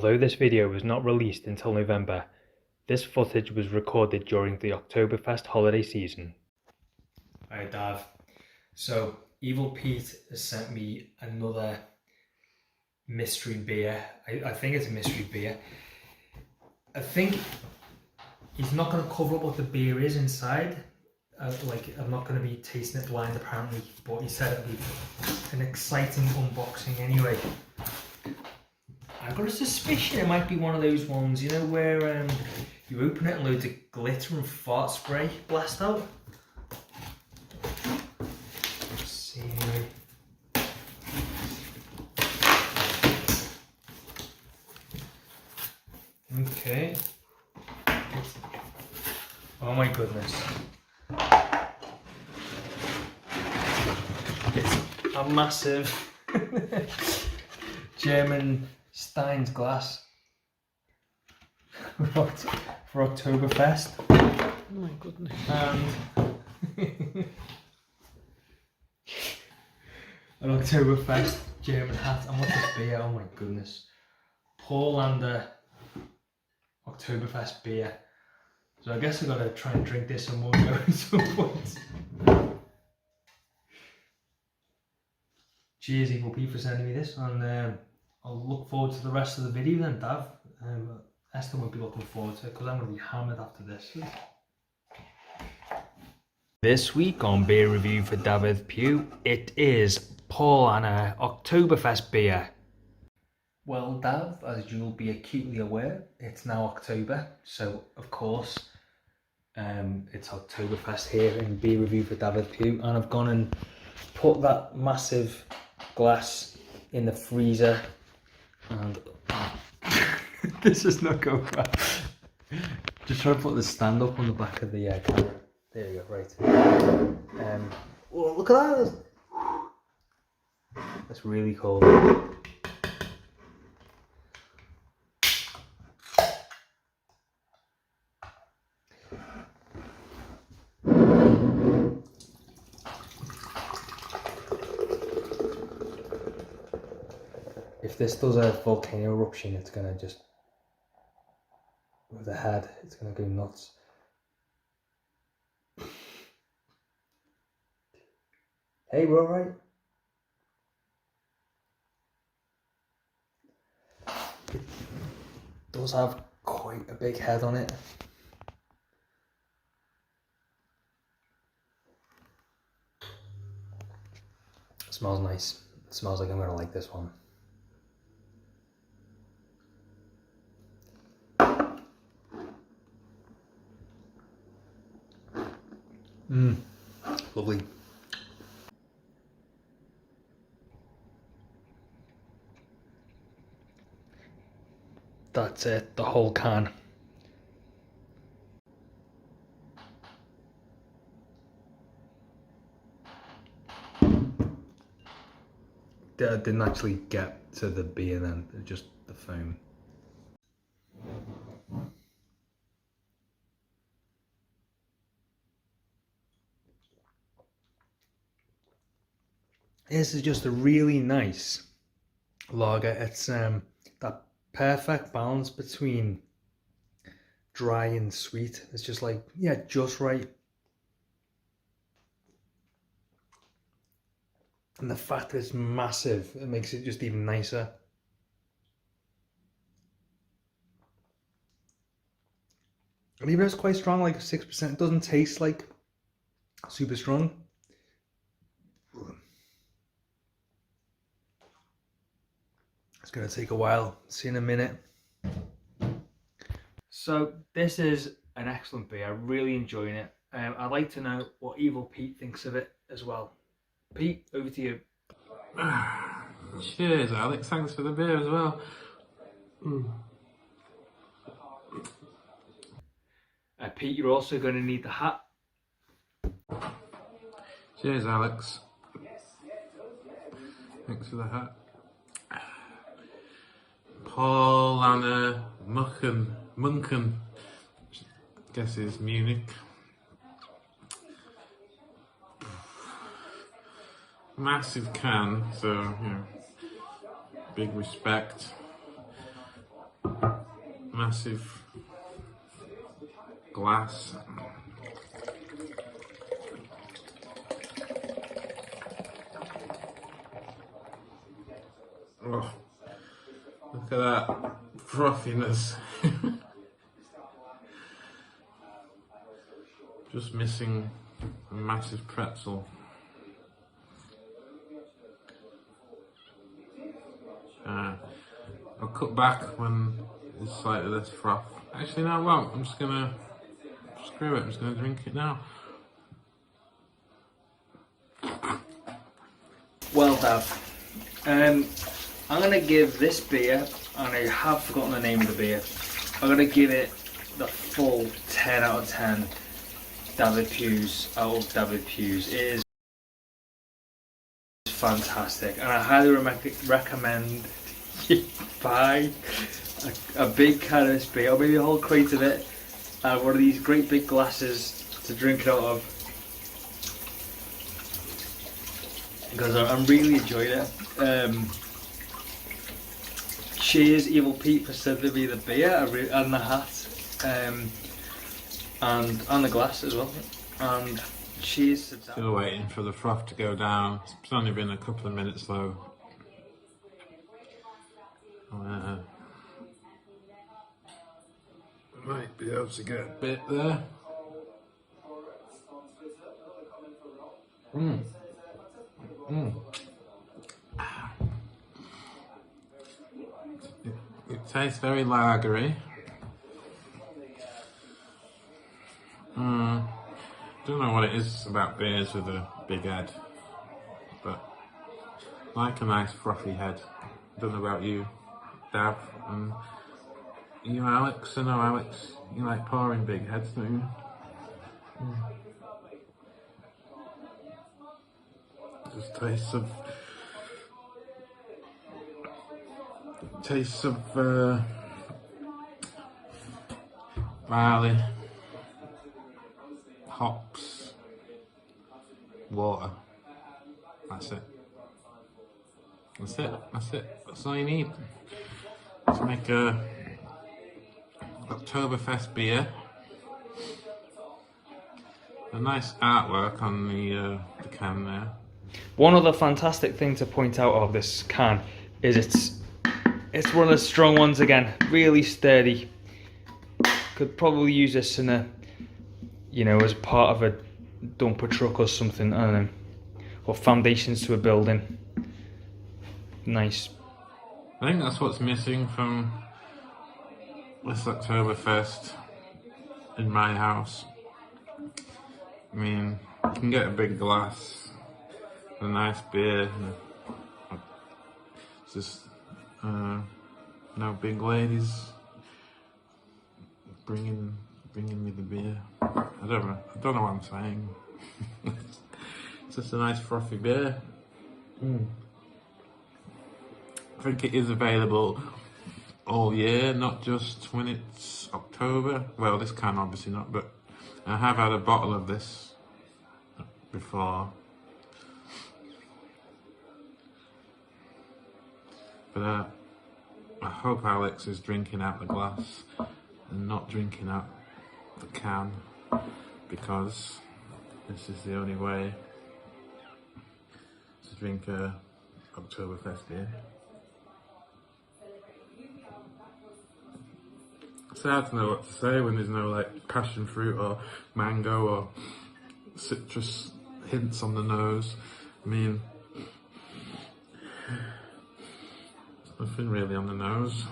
Although this video was not released until November, this footage was recorded during the Oktoberfest holiday season. Alright, Dav. So, Evil Pete has sent me another mystery beer. I think it's a mystery beer. I think he's not going to cover up what the beer is inside. I'm not going to be tasting it blind apparently, but he said it'll be an exciting unboxing anyway. I've got a suspicion it might be one of those ones, you know, where you open it and loads of glitter and fart spray blast out. Let's see anyway. Okay. Oh my goodness. It's a massive German Stein's glass for Oktoberfest. Oh my goodness. And an Oktoberfest German hat. And what's this beer? Oh my goodness. Paulaner Oktoberfest beer. So I guess I've got to try and drink this and more at some point. Cheers, Evil Pete, for sending me this, and I'll look forward to the rest of the video then, Dav. Esther won't be looking forward to it because I'm going to be hammered after this. This week on Beer Review for Dafydd Pew, it is Paulaner Oktoberfest beer. Well, Dav, as you'll be acutely aware, it's now October, so of course it's Oktoberfest here in Beer Review for Dafydd Pew, and I've gone and put that massive glass in the freezer, and this is not going well. Just trying to put the stand up on the back of the camera. There you go, right. Oh, look at that! That's really cold. If this does a volcano eruption, it's gonna just, with the head, it's gonna go nuts. Hey, we're alright. It does have quite a big head on it. It smells nice. It smells like I'm gonna like this one. Lovely. That's it, the whole can. I didn't actually get to the beer then, just the foam. This is just a really nice lager. It's that perfect balance between dry and sweet. It's just like, yeah, just right. And the fact that it's massive, it makes it just even nicer. And even though it's quite strong, like 6%, it doesn't taste like super strong. It's going to take a while. See in a minute. So this is an excellent beer. I'm really enjoying it. I'd like to know what Evil Pete thinks of it as well. Pete, over to you. Cheers, Alex. Thanks for the beer as well. Pete, you're also going to need the hat. Cheers, Alex. Thanks for the hat. Paulaner Munchen, guess is Munich. Massive can, so you know, big respect. massive glass. Oh, look at that frothiness. Just missing a massive pretzel. I'll cut back when there's slightly less froth. Actually, no, I won't. I'm just gonna screw it. I'm just gonna drink it now. Well, Dav, I'm gonna give this beer, and I have forgotten the name of the beer. I'm gonna give it the full 10 out of 10 Dafydd pews out of Dafydd pews. It is fantastic, and I highly recommend you buy a big can of this beer, or maybe a whole crate of it, and one of these great big glasses to drink it out of, because I'm really enjoying it. Cheers, Evil Pete, for sending me the beer and the hat, and the glass as well. And cheers to that. Still waiting for the froth to go down. It's only been a couple of minutes though. Might be able to get a bit there. It tastes very lagery. Don't know what it is about beers with a big head, but I like a nice frothy head. Don't know about you, Dav, and you, Alex. I know, Alex, you like pouring big heads, don't you? Just tastes of barley, hops, water. That's it. That's it. That's it. That's all you need to make a Oktoberfest beer. A nice artwork on the can there. One other fantastic thing to point out of this can is it's one of the strong ones again, really sturdy. Could probably use this in a, as part of a dumper truck or something, I don't know, or foundations to a building. Nice. I think that's what's missing from this Oktoberfest in my house. I mean, you can get a big glass, a nice beer, it's just no big ladies bringing me the beer. I don't know what I'm saying. It's just a nice frothy beer. I think it is available all year, not just when it's October. Well, this can obviously not, but I have had a bottle of this before. But I hope Alex is drinking out the glass and not drinking out the can, because this is the only way to drink a Oktoberfest beer. It's hard to know what to say when there's no like passion fruit or mango or citrus hints on the nose. I mean, there's nothing really on the nose.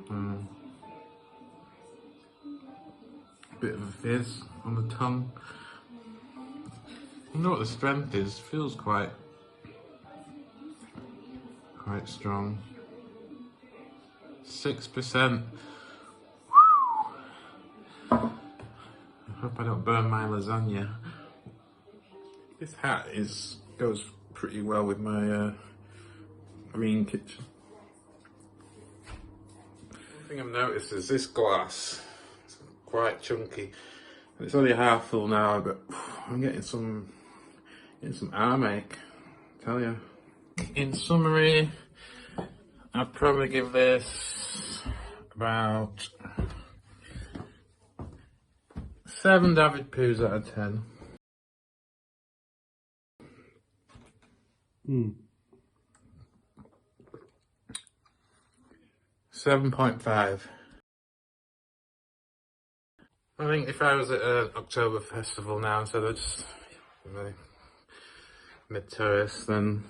A bit of a fizz on the tongue. I don't know what the strength is. Feels quite strong. 6%. I hope I don't burn my lasagna. This hat goes pretty well with my green kitchen. One thing I've noticed is this glass. It's quite chunky. It's only half full now, but I'm getting some arm ache, I tell you. In summary, I'd probably give this about 7 Dafydd poos out of 10. 7.5. I think if I was at an Oktober festival now instead of just mid-tourist, then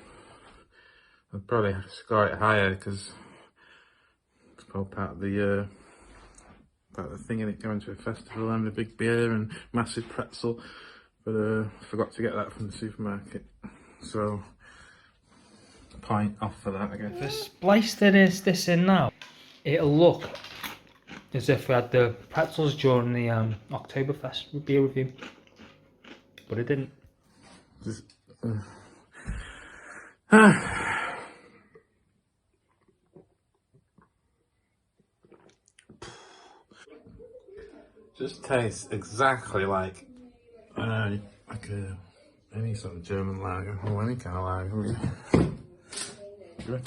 I'd probably score it higher because it's all part of the thing in it, going to a festival and a big beer and massive pretzel. But I forgot to get that from the supermarket, so point off for that, I guess. If I spliced this in now, it'll look as if we had the pretzels during the Oktoberfest beer review, but it didn't. Just tastes exactly like any sort of German lager or any kind of lager. Really.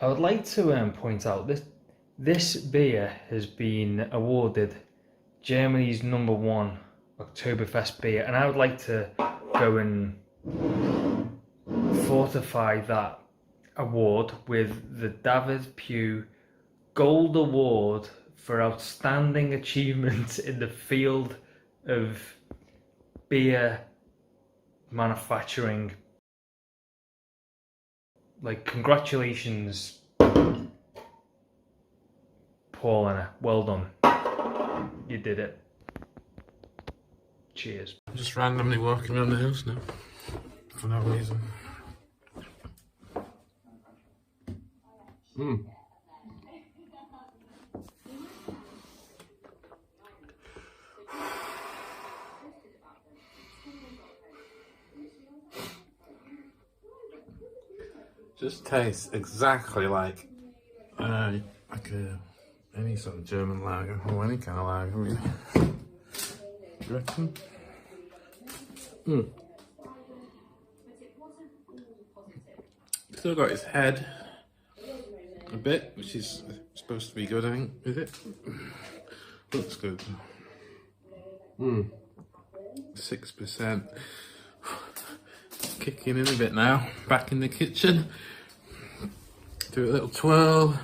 I would like to point out this beer has been awarded Germany's #1 Oktoberfest beer, and I would like to go and fortify that award with the Dafydd Pugh Gold Award for outstanding achievement in the field of beer manufacturing. Like, congratulations, Paulaner. Well done. You did it. Cheers. I'm just randomly walking around the house now for no reason. Just tastes exactly like any sort of German lager or any kind of lager. Really. Do you reckon? Still got his head a bit, which is supposed to be good, I think. Is it? Looks good. 6%. Kicking in a bit now. Back in the kitchen. Do a little twirl.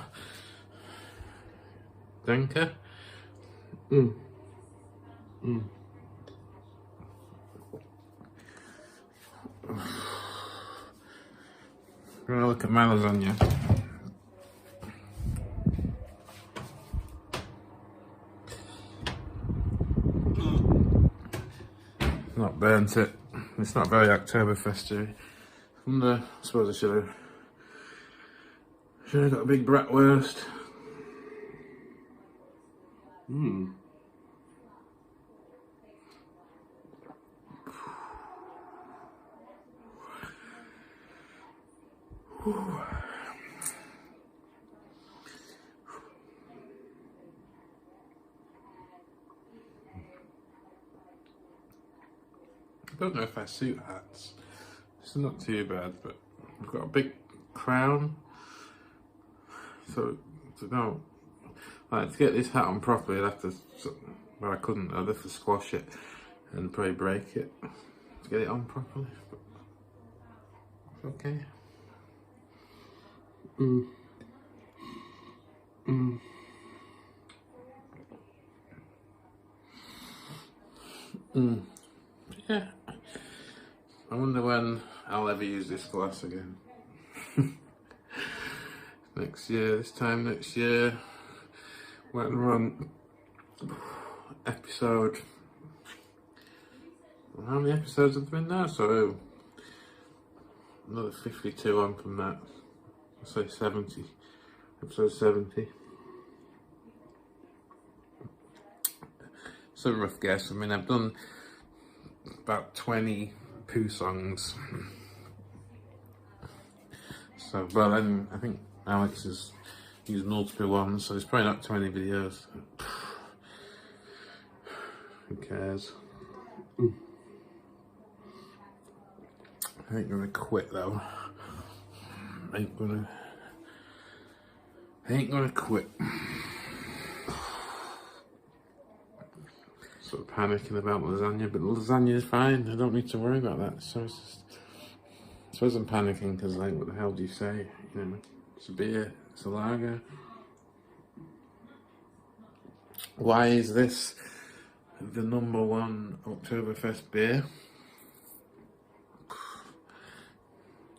Danke. Gonna look at my lasagna. Not burnt it. It's not very Oktoberfest-y. I suppose I should have got a big bratwurst. I don't know if I suit hats. It's not too bad, but I've got a big crown. So to know, like, to get this hat on properly, I'd have to, well, I couldn't, I'd have to squash it and probably break it to get it on properly, but it's okay. Yeah. I wonder when I'll ever use this glass again. Next year, this time next year, when we're on episode, how many episodes have there been now? So another 52 on from that. I'll say 70, episode 70. It's a rough guess. I mean, I've done about 20 poo songs. So, well, then I think Alex has used multiple ones, so it's probably not 20 videos. Who cares? I ain't gonna quit though. I ain't gonna Ain't gonna quit. Sort of panicking about lasagna, but lasagna is fine. I don't need to worry about that. So it's just, I suppose I'm panicking because, like, what the hell do you say? You know, it's a beer, it's a lager. Why is this the #1 Oktoberfest beer?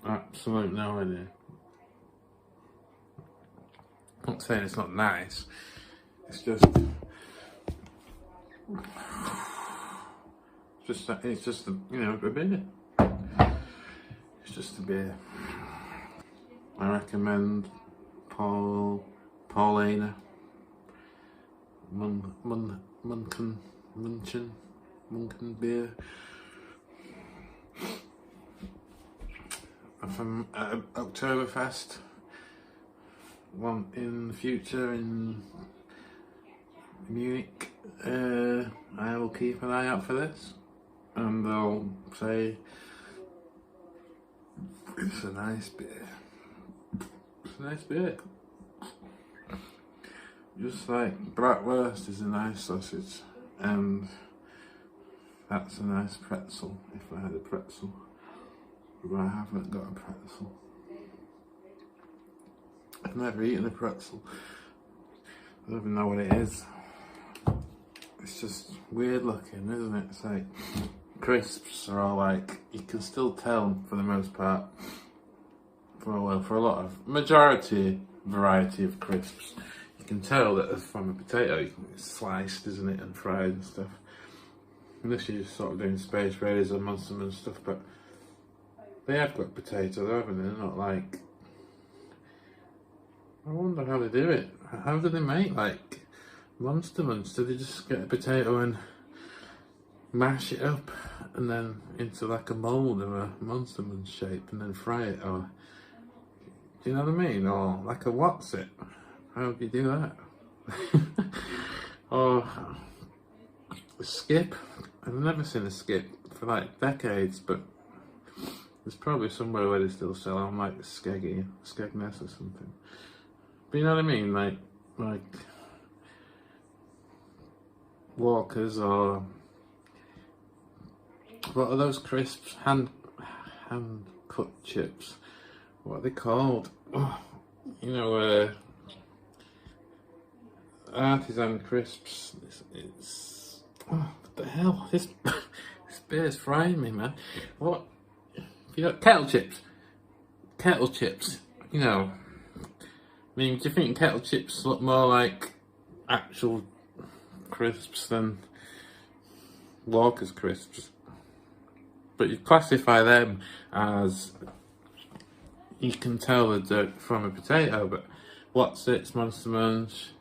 Absolute no idea. I'm not saying it's not nice. It's just a, you know, a beer. It's just a beer. I recommend Paulaner. Munchen beer. From Oktoberfest. One in the future in Munich. I will keep an eye out for this, and I'll say it's a nice beer. It's a nice beer. Just like bratwurst is a nice sausage, and that's a nice pretzel if I had a pretzel. But I haven't got a pretzel. I've never eaten a pretzel. I don't even know what it is. It's just weird looking, isn't it? It's like crisps are all like, you can still tell for the most part, for a lot of variety of crisps, you can tell that it's from a potato. It's sliced, isn't it, and fried and stuff. Unless you're just sort of doing Space Raiders or Monster and stuff, but they have got potato, haven't they? They're not like, I wonder how they do it. How do they make like Monster Munch? Do they just get a potato and mash it up and then into like a mould of a Monster Munch shape and then fry it? Or do you know what I mean? Or like a what's it? How do you do that? Or a skip. I've never seen a skip for decades, but there's probably somewhere where they still sell them, like Skegness or something. But you know what I mean? Like Walkers, or what are those crisps? Hand cut chips. What are they called? Oh, you know, artisan crisps. It's what the hell? This beer's frying me, man. What? You got kettle chips. You know. I mean, do you think kettle chips look more like actual crisps than Walker's crisps? But you classify them as, you can tell they're from a potato, but what's it's Monster Munch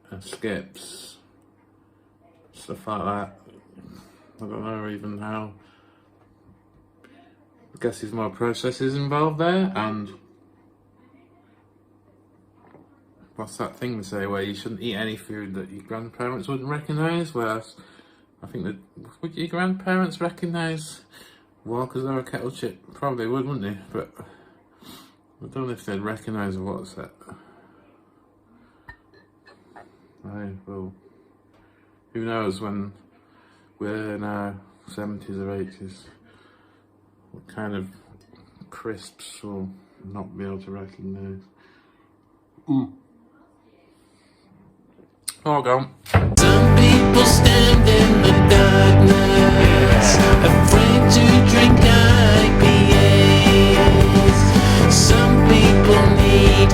and Skips, stuff like that. I don't know even how. I guess there's more processes involved there, and what's that thing they say where you shouldn't eat any food that your grandparents wouldn't recognise? Whereas I think that, would your grandparents recognise Walkers or a kettle chip? Probably would, wouldn't they? But I don't know if they'd recognise what's it. Well, who knows when we're in our 70s or 80s, what kind of crisps we'll not be able to recognise. Oh, go on. Some people stand in the darkness, afraid to drink IPAs. Some people need